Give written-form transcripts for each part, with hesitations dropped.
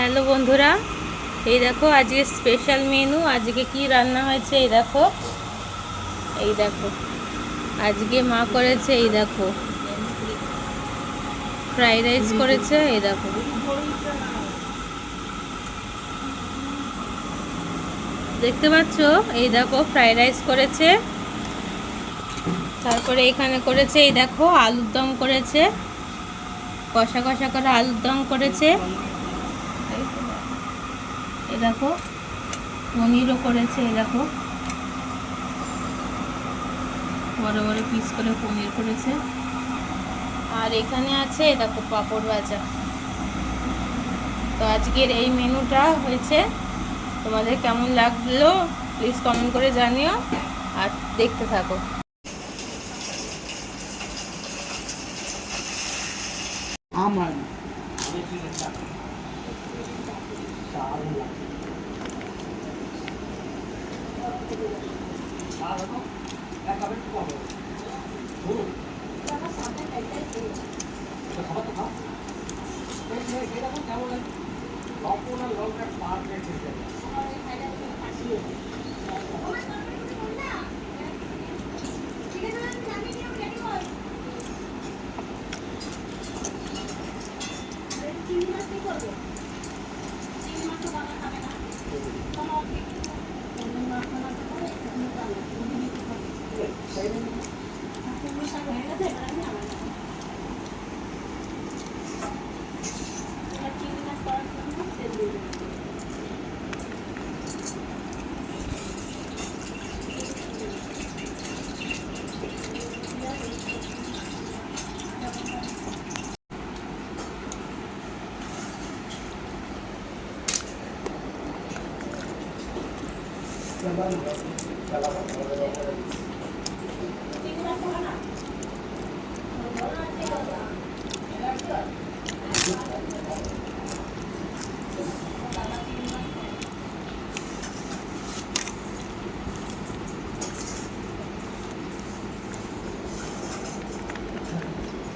Hello বন্ধুরা, এই দেখো আজকে স্পেশাল মেনু। আজকে কি রান্না হয়েছে এই দেখো আজকে মা করেছে। এই দেখো ফ্রাইড রাইস করেছে। এই দেখো দেখতে পাচ্ছ, এই দেখো ফ্রাইড রাইস করেছে। তারপরে এখানে করেছে, এই দেখো আলুর দম করেছে, কষা কষা করে আলুর দম করেছে। এই দেখো পনিরও করেছে। এই দেখো বড় বড় পিস করে পনির করেছে। আর এখানে আছে দেখো পাঁপড় ভাজা। তো আজকের এই মেনুটা হয়েছে। তোমাদের কেমন লাগলো প্লিজ কমেন্ট করে জানিও আর দেখতে থাকো। আমার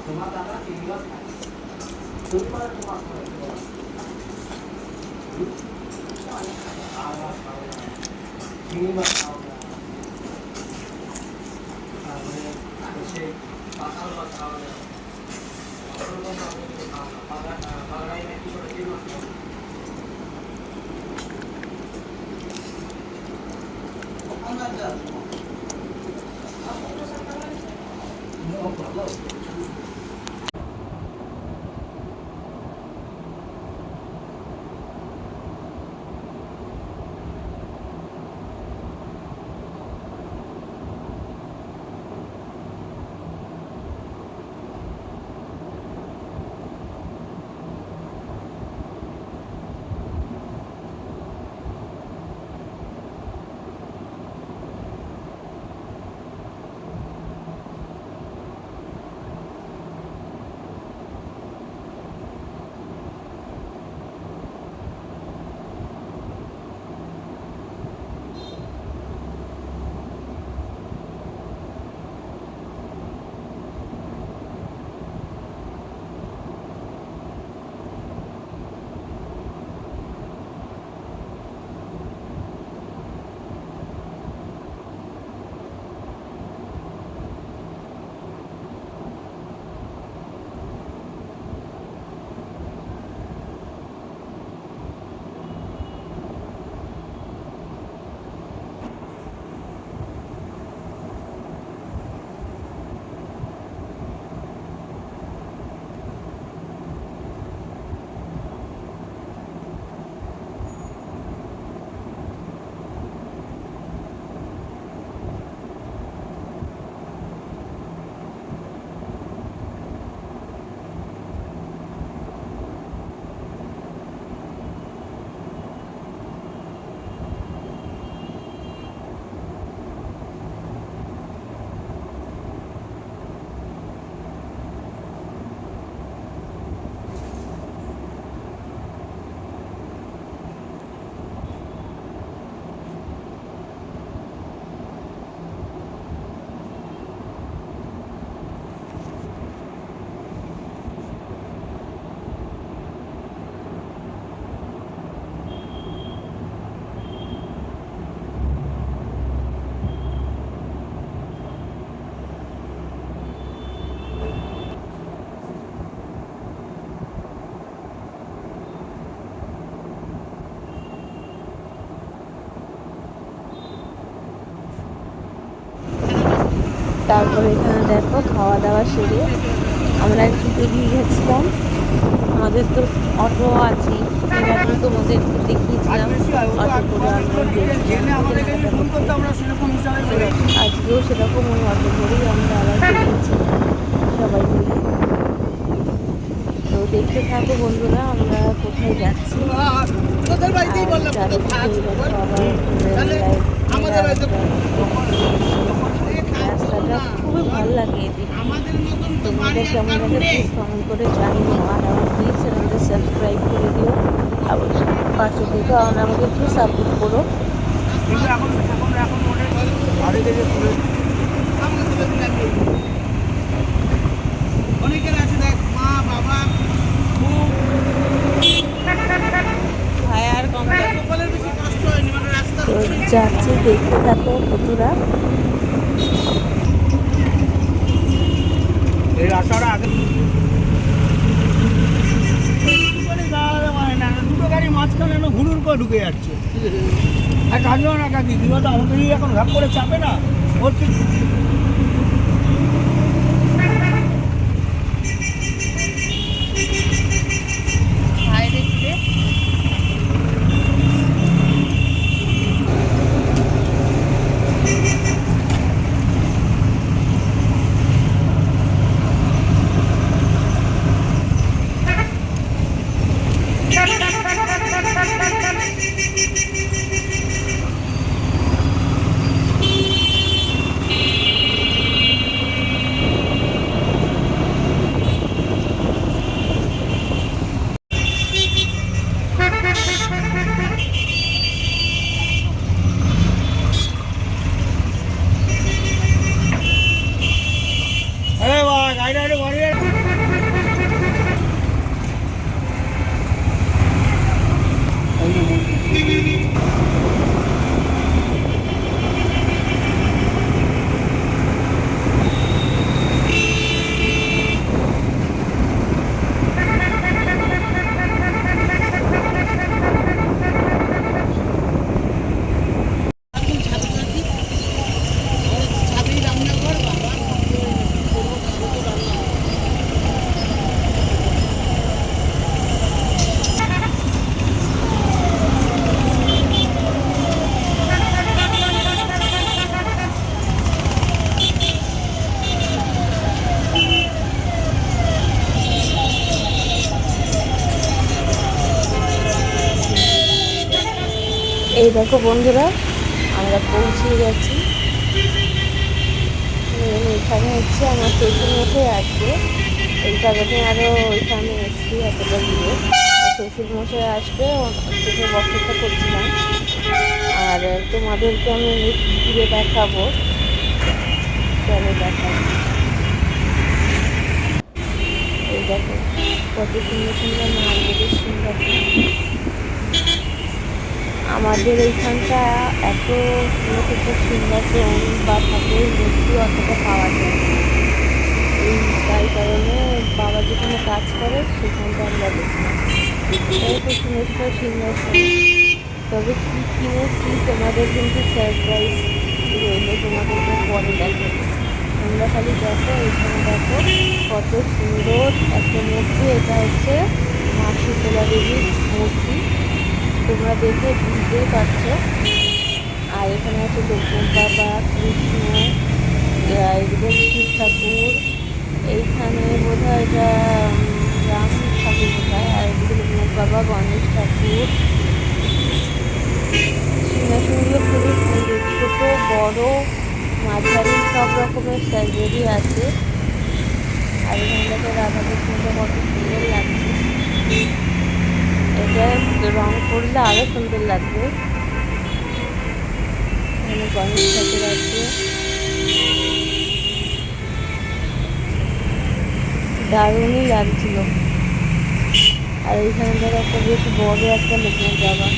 তোমার দাদা কি মাছ খায়? তুমি করে তোমার খায়। আর মাছ খাও না, চিংড়ি মাছ খাও না, তারপরে এসে পাতাল মাছ খাও না, অসল মাছ খাও না, বাগড়াই নাকি করে চিংড়ি মাছ খাও। আমরা যা তারপরে এখানে দেখো খাওয়া দাওয়া সেরে আমরা একটু বেরিয়ে গেছিলাম। আমাদের তো অটো আছে, এর আগে তোমাদের দেখিয়েছিলাম অটো করে আমরা আজকেও সেরকম ওই অটো করেই আমরা আবার বেরিয়েছি সবাই মিলে। তো দেখতে থাকো বন্ধুরা আমরা কোথায় যাচ্ছি। রাস্তাটা খুবই ভালো লাগে এদিকে। তোমাদের কেমন লাগে প্লিজ কমেন্ট করে জানিও, আর আমার প্লিজ চ্যানেলটা সাবস্ক্রাইব করে দিও, আবার পাশে থেকে আমাকে একটু সাপোর্ট করো। অনেকের আছে দেখ মা বাবা ভাইয়ার সকলের বেশি কষ্ট হয়নি, মানে রাস্তা তো যাচ্ছি, দেখতে থাকো বন্ধুরা। এই রাস্তাটা আগে দুটো গাড়ি মাঝখানে হুড়ুর করে ঢুকে যাচ্ছে। আর কাঁদলেও না কাকি কি বলতো, আমাকে এখন ভাগ করে চাপে না ওর ঠিক। এই দেখো বন্ধুরা আমরা পৌঁছে গেছি। এখানে হচ্ছে আমার শ্বশুর মশাই আসবে, এই কারণে আরও ওইখানে এসছি এতটা দূরে। শ্বশুর মশাই আসবে, সেটা অপেক্ষা করছিলাম। আর তোমাদেরকে আমি ঘুরে দেখাবো, চলো দেখাবো। এই দেখো কত সুন্দর সুন্দর নারকেলের সিংহাসন। আমাদের এইখানটা এত সুন্দর সুন্দর সিংহাসন বা ঠাকুরের মূর্তি অতটা পাওয়া যায়, এই তাই কারণে বাবা যেখানে কাজ করে সেখানটা আমরা দেখলাম। এটাই খুব সুন্দর সুন্দর সিংহাসন। তবে কী কিনেছি তোমাদের কিন্তু সারপ্রাইজ রইল, তোমাদেরকে পরে দেখো। তোমরা খালি দেখো, এখানে দেখো কত সুন্দর একটা মূর্তি। এটা হচ্ছে মা শীতলা দেবীর মূর্তি, তোমরা দেখে বুঝতেই পারছো। আর এখানে আছে লোকনাথ বাবা, কৃষ্ণ, এগুলো শিব ঠাকুর, এইখানে বোধ হয় এটা রাম ঠাকুর বোধ হয়, আর এদিকে লোকনাথ বাবা, গণেশ ঠাকুর। সিংহাসনগুলো খুবই সুন্দর, ছোটো বড় মাঝারি সব রকমের সাইজেরই আছে। আর এখানে দেখো রাধা কৃষ্ণটা কত সুন্দর লাগছে। এটা রং করলে আরো সুন্দর লাগবে। এখানে গণেশ ঠাকুর আছে, দারুণই লাগছিল। আর এইখানে ধরো একটা বেশ বড় একটা লোকনাথ বাবা।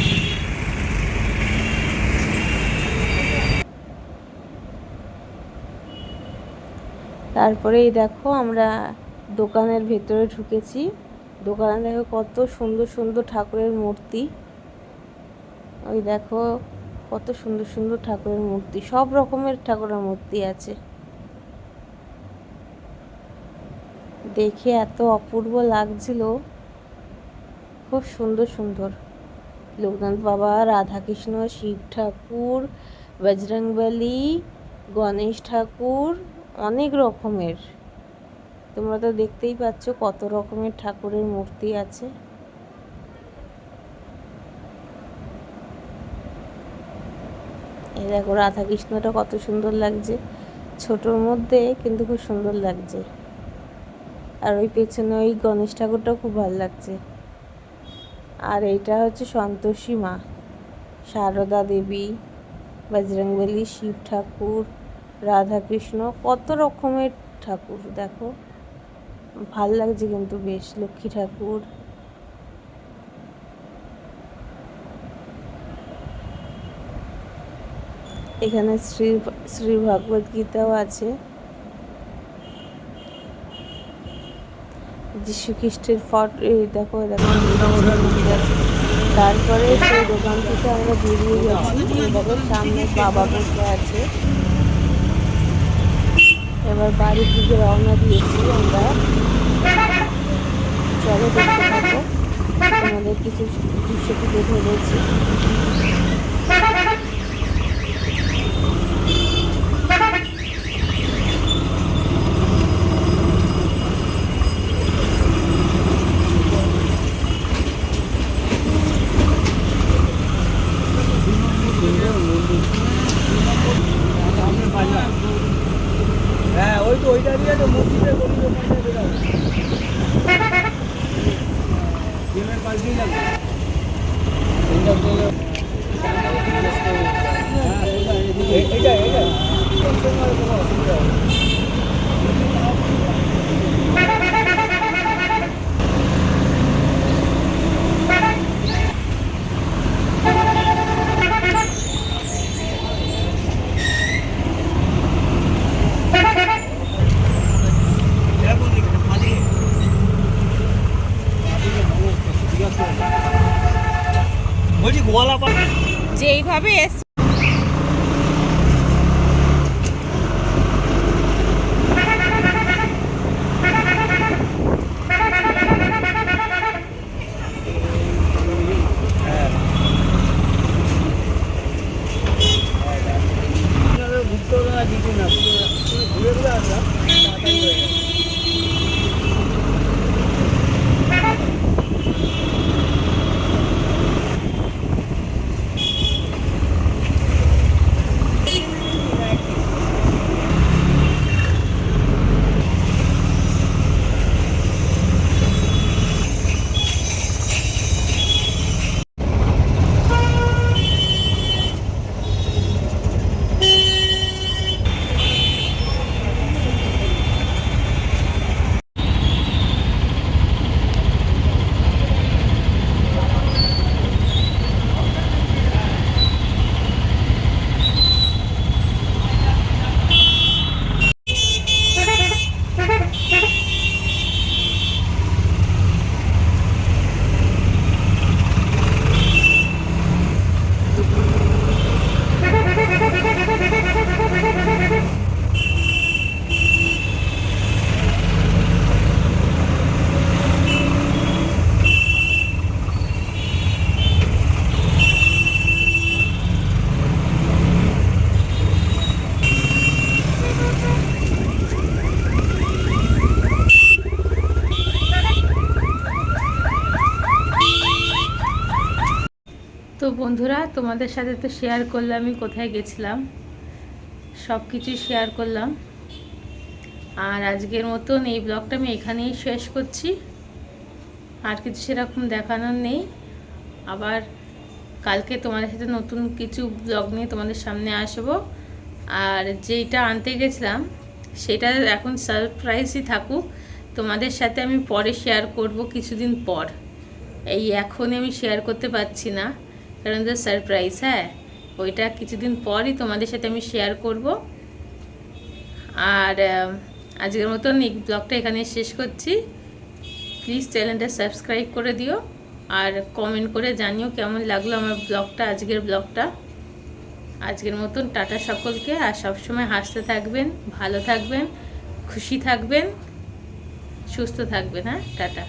তারপরেই দেখো আমরা দোকানের ভেতরে ঢুকেছি। দোকানে দেখো কত সুন্দর সুন্দর ঠাকুরের মূর্তি। ওই দেখো কত সুন্দর সুন্দর ঠাকুরের মূর্তি, সব রকমের ঠাকুরের মূর্তি আছে। দেখে এত অপূর্ব লাগছিল, খুব সুন্দর সুন্দর। লোকনাথ বাবা, রাধাকৃষ্ণ, শিব ঠাকুর, বজরংবলী, গণেশ ঠাকুর, অনেক রকমের। তোমরা তো দেখতেই পাচ্ছ কত রকমের ঠাকুরের মূর্তি আছে। এই দেখো রাধাকৃষ্ণটা কত সুন্দর লাগছে, ছোটোর মধ্যে কিন্তু খুব সুন্দর লাগছে। আর ওই পেছনে ওই গণেশ ঠাকুরটাও খুব ভালো লাগছে। আর এইটা হচ্ছে সন্তোষী মা, সারদা দেবী, বজরংবলী, শিব ঠাকুর, রাধাকৃষ্ণ, কত রকমের ঠাকুর দেখো, ভাল লাগছে কিন্তু বেশ। লক্ষ্মী ঠাকুর, এখানে শ্রী ভগবদ গীতাও আছে, যীশু খ্রিস্টের দেখো দেখো। তারপরে সেই দোকান থেকে আমরা বেরিয়ে গেছি। দেখো সামনে বাবা বসে আছে। এবার বাড়ির দিকে রওনা দিয়েছি আমরা। চলো দেখতে থাকো, তোমাদের কিছু দৃশ্য তুলে ধরেছি। হ্যাঁ ওই তো ওইটা দিয়ে তো মসজিদের গলি ওখানটা বেরোবে। গেমের পাশ দিয়ে যাবে। এইটা কোনো অসুবিধা হবে না। বলছি গোয়ালা যেইভাবে ঘুরতে হবে না, কিছু না, ঘুরে ঘুরে আসলাম, তাড়াতাড়ি হয়ে গেছে। তো বন্ধুরা, তোমাদের সাথে তো শেয়ার করলাম আমি কোথায় গেছিলাম, সব কিছু শেয়ার করলাম। আর আজকের মতন এই ব্লগটা আমি এখানেই শেষ করছি। আর কিছু সেরকম দেখানোর নেই। আবার কালকে তোমাদের সাথে নতুন কিছু ব্লগ নিয়ে তোমাদের সামনে আসবো। আর যেটা আনতে গেছিলাম সেটা এখন সারপ্রাইজই থাকুক, তোমাদের সাথে আমি পরে শেয়ার করব কিছুদিন পর। এই এখন আমি শেয়ার করতে পারছি না, কারণ তো সারপ্রাইজ। হ্যাঁ, ওইটা কিছুদিন পরই তোমাদের সাথে আমি শেয়ার করব। আর আজকের মতন এই ব্লগটা এখানে শেষ করছি। প্লিজ চ্যানেলটা সাবস্ক্রাইব করে দিও আর কমেন্ট করে জানিও কেমন লাগলো আমার ব্লগটা, আজকের ব্লগটা। আজকের মতন টাটা সকলকে। আর সবসময় হাসতে থাকবেন, ভালো থাকবেন, খুশি থাকবেন। সুস্থ থাকবেন, হ্যাঁ, টাটা।